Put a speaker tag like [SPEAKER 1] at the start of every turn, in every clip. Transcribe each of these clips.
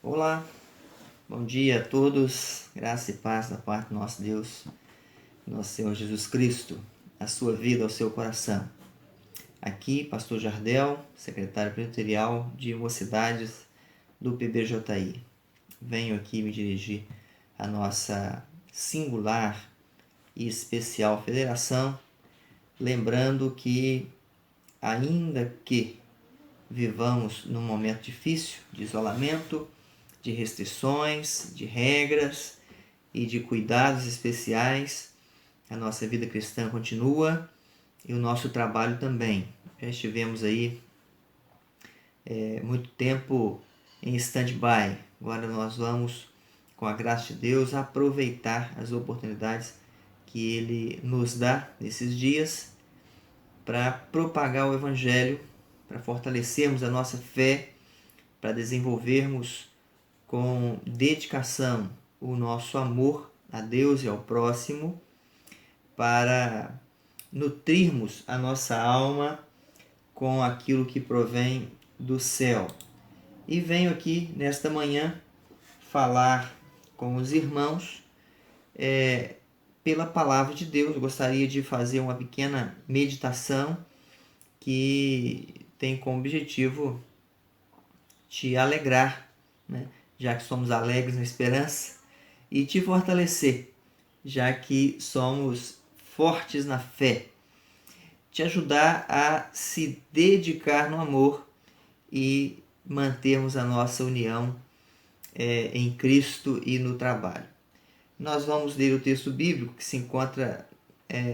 [SPEAKER 1] Olá, bom dia a todos, graça e paz da parte do nosso Deus, nosso Senhor Jesus Cristo, a sua vida, ao seu coração. Aqui, Pastor Jardel, secretário presbiterial de Mocidades do PBJI. Venho aqui me dirigir à nossa singular e especial federação, lembrando que, ainda que vivamos num momento difícil de isolamento, de restrições, de regras e de cuidados especiais, a nossa vida cristã continua e o nosso trabalho também. Já estivemos aí muito tempo em stand-by. Agora nós vamos, com a graça de Deus, aproveitar as oportunidades que Ele nos dá nesses dias para propagar o Evangelho, para fortalecermos a nossa fé, para desenvolvermos com dedicação o nosso amor a Deus e ao próximo, para nutrirmos a nossa alma com aquilo que provém do céu. E venho aqui nesta manhã falar com os irmãos pela palavra de Deus. Eu gostaria de fazer uma pequena meditação que tem como objetivo te alegrar, né? Já que somos alegres na esperança, e te fortalecer, já que somos fortes na fé. Te ajudar a se dedicar no amor e mantermos a nossa união em Cristo e no trabalho. Nós vamos ler o texto bíblico que se encontra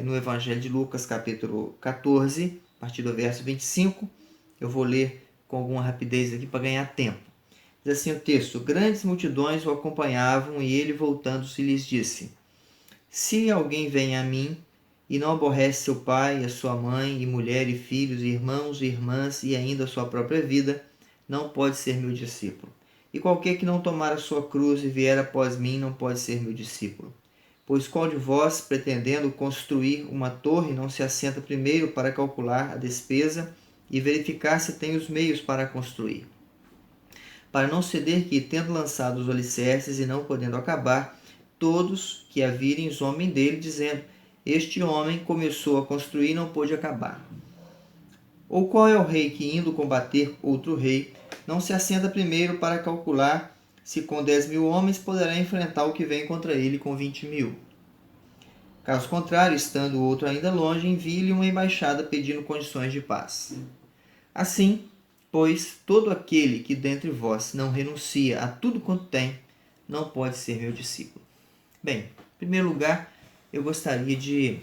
[SPEAKER 1] no Evangelho de Lucas, capítulo 14, a partir do verso 25. Eu vou ler com alguma rapidez aqui para ganhar tempo. Diz assim o texto: grandes multidões o acompanhavam e ele, voltando-se, lhes disse: se alguém vem a mim e não aborrece seu pai, a sua mãe, e mulher, e filhos, e irmãos, e irmãs, e ainda a sua própria vida, não pode ser meu discípulo. E qualquer que não tomar a sua cruz e vier após mim, não pode ser meu discípulo. Pois qual de vós, pretendendo construir uma torre, não se assenta primeiro para calcular a despesa e verificar se tem os meios para construir? Para não ceder que, tendo lançado os alicerces e não podendo acabar, todos que a virem zombem dele, dizendo: este homem começou a construir e não pôde acabar. Ou qual é o rei que, indo combater outro rei, não se assenta primeiro para calcular se com 10.000 homens poderá enfrentar o que vem contra ele com 20.000? Caso contrário, estando o outro ainda longe, envie-lhe uma embaixada pedindo condições de paz. Assim, pois, todo aquele que dentre vós não renuncia a tudo quanto tem, não pode ser meu discípulo. Bem, em primeiro lugar, eu gostaria de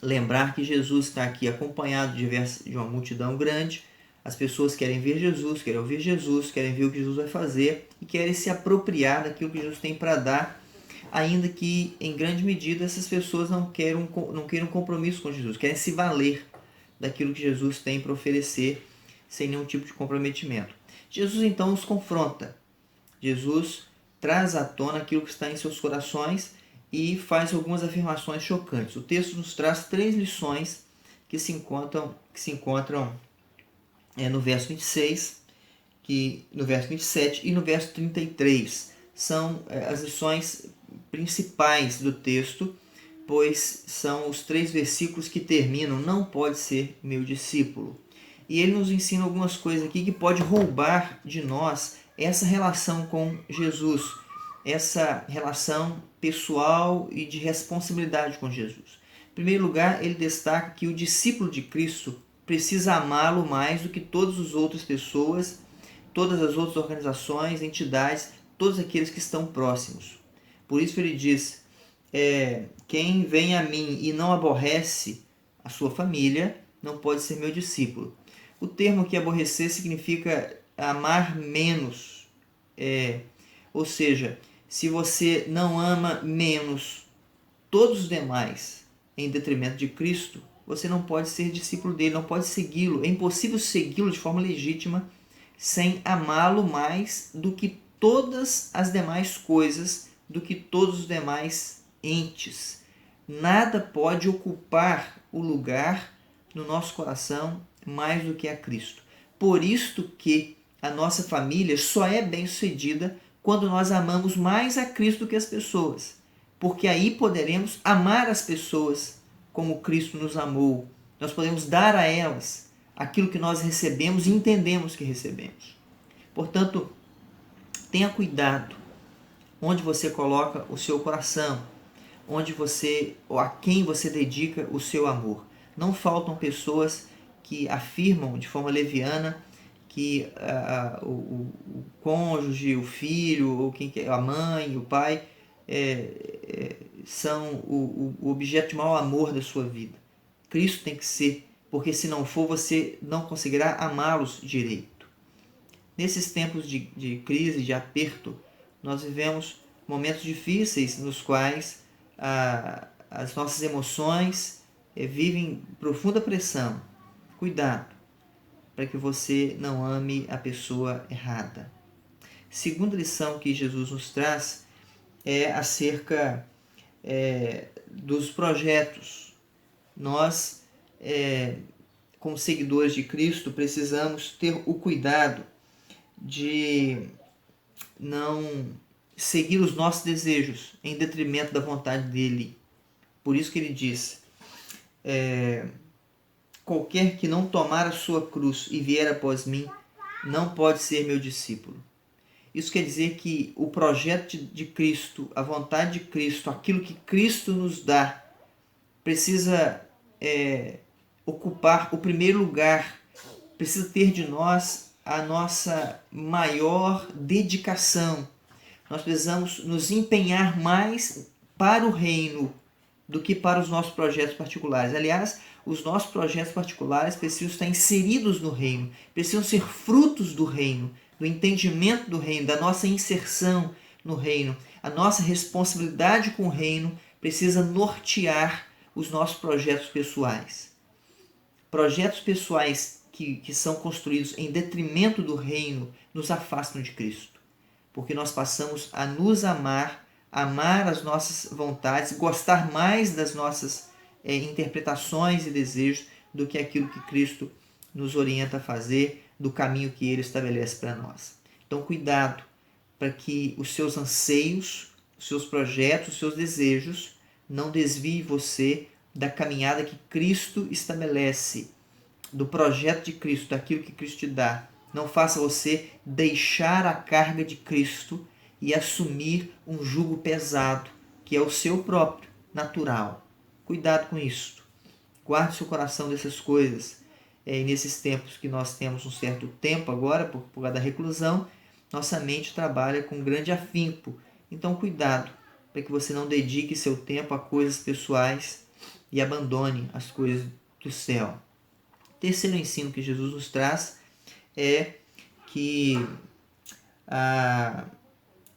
[SPEAKER 1] lembrar que Jesus está aqui acompanhado de uma multidão grande. As pessoas querem ver Jesus, querem ouvir Jesus, querem ver o que Jesus vai fazer e querem se apropriar daquilo que Jesus tem para dar, ainda que, em grande medida, essas pessoas não queiram compromisso com Jesus, querem se valer daquilo que Jesus tem para oferecer sem nenhum tipo de comprometimento. Jesus então os confronta. Jesus traz à tona aquilo que está em seus corações e faz algumas afirmações chocantes. O texto nos traz 3 lições que se encontram no verso 26, no verso 27 e no verso 33. São as lições principais do texto, pois são os 3 versículos que terminam: não pode ser meu discípulo. E ele nos ensina algumas coisas aqui que pode roubar de nós essa relação com Jesus, essa relação pessoal e de responsabilidade com Jesus. Em primeiro lugar, ele destaca que o discípulo de Cristo precisa amá-lo mais do que todas as outras pessoas, todas as outras organizações, entidades, todos aqueles que estão próximos. Por isso ele diz: quem vem a mim e não aborrece a sua família, não pode ser meu discípulo. O termo aqui aborrecer significa amar menos. Ou seja, se você não ama menos todos os demais em detrimento de Cristo, você não pode ser discípulo dele, não pode segui-lo. É impossível segui-lo de forma legítima sem amá-lo mais do que todas as demais coisas, do que todos os demais entes. Nada pode ocupar o lugar no nosso coração mais do que a Cristo. Por isto que a nossa família só é bem-sucedida quando nós amamos mais a Cristo do que as pessoas. Porque aí poderemos amar as pessoas como Cristo nos amou. Nós podemos dar a elas aquilo que nós recebemos e entendemos que recebemos. Portanto, tenha cuidado onde você coloca o seu coração, onde você ou a quem você dedica o seu amor. Não faltam pessoas que afirmam de forma leviana que o cônjuge, o filho, ou a mãe, o pai, são o objeto de maior amor da sua vida. Cristo tem que ser, porque se não for, você não conseguirá amá-los direito. Nesses tempos de crise, de aperto, nós vivemos momentos difíceis nos quais as nossas emoções vivem profunda pressão. Cuidado, para que você não ame a pessoa errada. Segunda lição que Jesus nos traz é acerca dos projetos. Nós, como seguidores de Cristo, precisamos ter o cuidado de não seguir os nossos desejos em detrimento da vontade dele. Por isso que ele diz: qualquer que não tomar a sua cruz e vier após mim, não pode ser meu discípulo. Isso quer dizer que o projeto de Cristo, a vontade de Cristo, aquilo que Cristo nos dá, precisa ocupar o primeiro lugar, precisa ter de nós a nossa maior dedicação. Nós precisamos nos empenhar mais para o reino do que para os nossos projetos particulares. Aliás, os nossos projetos particulares precisam estar inseridos no reino, precisam ser frutos do reino, do entendimento do reino, da nossa inserção no reino. A nossa responsabilidade com o reino precisa nortear os nossos projetos pessoais. Projetos pessoais que são construídos em detrimento do reino nos afastam de Cristo, porque nós passamos a nos amar as nossas vontades, gostar mais das nossas interpretações e desejos do que aquilo que Cristo nos orienta a fazer, do caminho que Ele estabelece para nós. Então, cuidado para que os seus anseios, os seus projetos, os seus desejos não desviem você da caminhada que Cristo estabelece, do projeto de Cristo, daquilo que Cristo te dá. Não faça você deixar a carga de Cristo e assumir um jugo pesado, que é o seu próprio, natural. Cuidado com isso. Guarde seu coração dessas coisas. Nesses tempos que nós temos um certo tempo agora, por causa da reclusão, nossa mente trabalha com grande afinco. Então, cuidado, para que você não dedique seu tempo a coisas pessoais e abandone as coisas do céu. Terceiro ensino que Jesus nos traz é que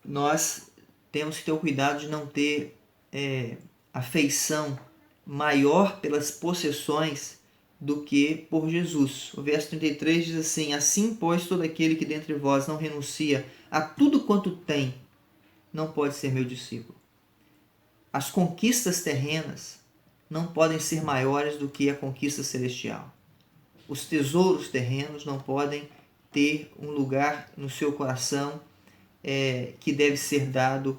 [SPEAKER 1] nós temos que ter o cuidado de não ter afeição maior pelas possessões do que por Jesus. O verso 33 diz assim: assim, pois, todo aquele que dentre vós não renuncia a tudo quanto tem, não pode ser meu discípulo. As conquistas terrenas não podem ser maiores do que a conquista celestial. Os tesouros terrenos não podem ter um lugar no seu coração que deve ser dado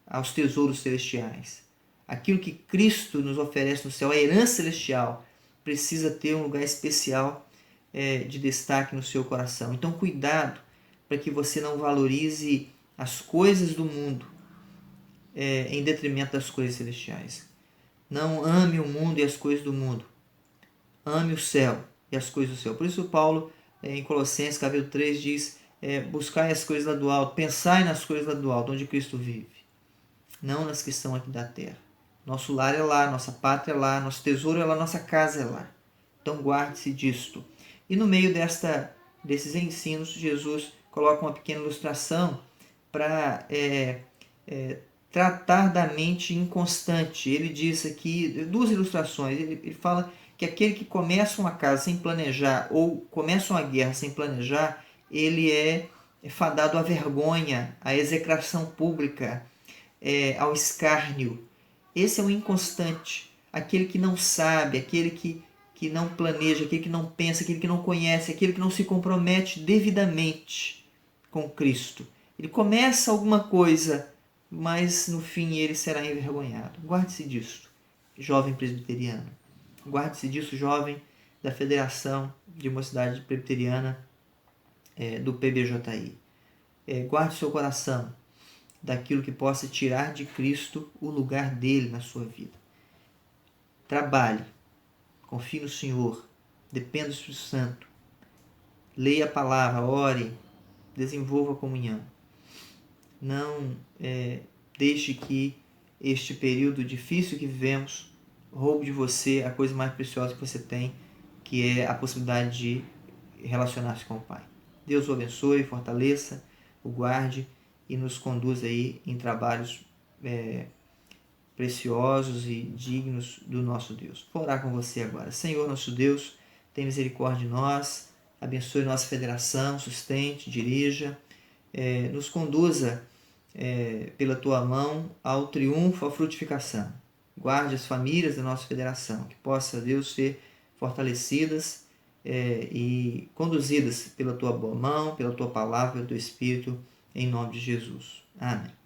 [SPEAKER 1] aos tesouros celestiais. Aquilo que Cristo nos oferece no céu, a herança celestial, precisa ter um lugar especial de destaque no seu coração. Então, cuidado para que você não valorize as coisas do mundo em detrimento das coisas celestiais. Não ame o mundo e as coisas do mundo. Ame o céu e as coisas do céu. Por isso Paulo, em Colossenses capítulo 3, diz: buscai as coisas lá do alto, pensai nas coisas lá do alto, onde Cristo vive, não nas que estão aqui da terra. Nosso lar é lá, nossa pátria é lá, nosso tesouro é lá, nossa casa é lá. Então guarde-se disto. E no meio desses ensinos, Jesus coloca uma pequena ilustração para tratar da mente inconstante. Ele diz aqui, duas ilustrações. Ele fala que aquele que começa uma casa sem planejar ou começa uma guerra sem planejar, ele é fadado à vergonha, à execração pública, ao escárnio. Esse é o inconstante, aquele que não sabe, aquele que que não planeja, aquele que não pensa, aquele que não conhece, aquele que não se compromete devidamente com Cristo. Ele começa alguma coisa, mas no fim ele será envergonhado. Guarde-se disso, jovem presbiteriano. Guarde-se disso, jovem da Federação de Mocidade Presbiteriana do PBJI. Guarde seu coração daquilo que possa tirar de Cristo o lugar dele na sua vida. Trabalhe, confie no Senhor, dependa do Espírito Santo, leia a palavra, ore, desenvolva a comunhão. Não deixe que este período difícil que vivemos roube de você a coisa mais preciosa que você tem, que é a possibilidade de relacionar-se com o Pai. Deus o abençoe, fortaleça, o guarde e nos conduza aí em trabalhos preciosos e dignos do nosso Deus. Vou orar com você agora. Senhor, nosso Deus, tem misericórdia de nós, abençoe nossa federação, sustente, dirija, nos conduza pela Tua mão ao triunfo, à frutificação. Guarde as famílias da nossa federação, que possa, Deus, ser fortalecidas e conduzidas pela Tua boa mão, pela Tua palavra, pelo Teu Espírito, em nome de Jesus. Amém.